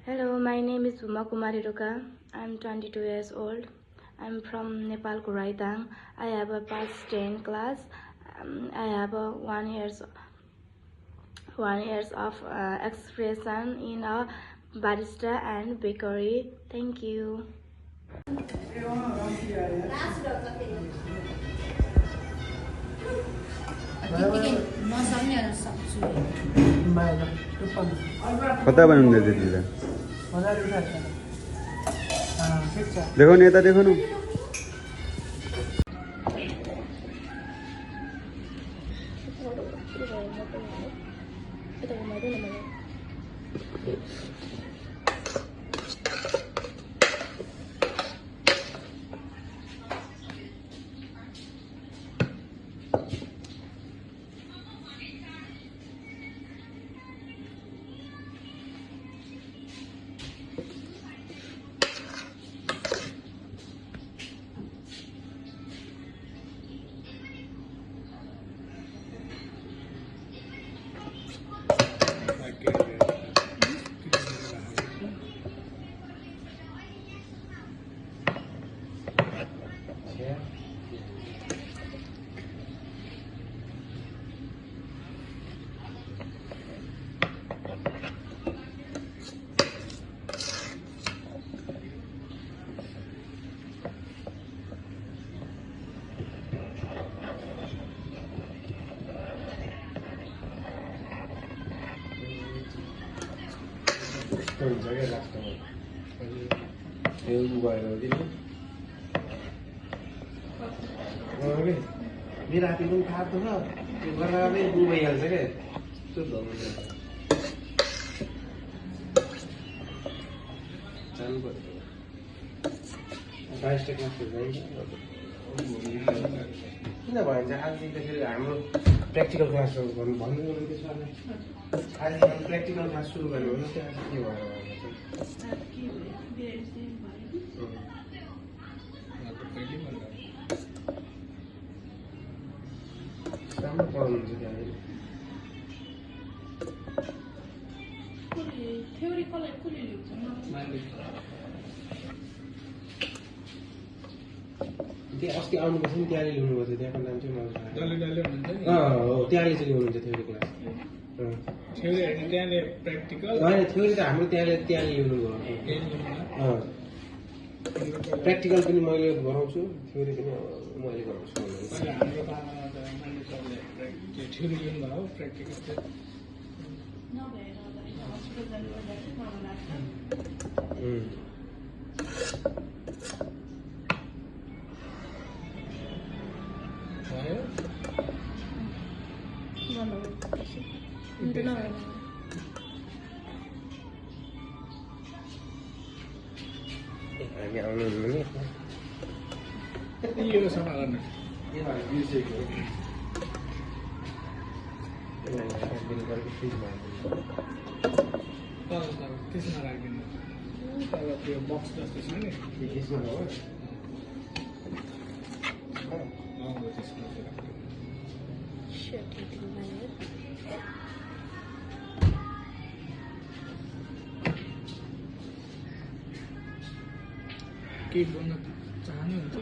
Hello, my name is Uma Kumari Ruka. I'm 22 years old. I'm from Nepal, Kuraitang. I have a past 10 class. I have a 1 years of expression in a barista and bakery. Thank you. कता बनाउँदै त्यतिबेला देखाउनु यता देखाउनु हुन्छ क्या लास्टमा यो गएर मेरो हाती पनि थाहा छ त्यो गरेर नै बु भइहाल्छ क्या त्यो जानु पर्यो 22 क्लास किन भयो भने आजदेखि त फेरि हाम्रो प्र्याक्टिकल क्लास भन्नु आज प्र्याक्टिकल क्लास सुरु गर्यो भने चाहिँ आज के भयो राम्रो पढाउनुहुन्छ त्यहाँनिर त्यहाँ अस्ति आउनुपर्छ नि त्यहाँले ल्याउनुपर्छ त्यहाँको नाम चाहिँ मलाई हो त्यहाँले चाहिँ ल्याउनुहुन्छ थ्योरी क्लास त्यहाँले प्र्याक्टिकल होइन थ्योरी त हाम्रो त्यहाँले ल्याउनु भयो प्र्याक्टिकल पनि मैले गराउँछु थ्योरी पनि मैले गराउँछु थ्योरी ल्याउनु भयो प्र्याक्टिकल हामी आउनुहुन्न नि यो सफा गर्न त्यसमा राखिदिनु तल त्यो बक्स जस्तो छ नि त्यसमा हो त्यसमा केही बोल्न चाहनुहुन्छ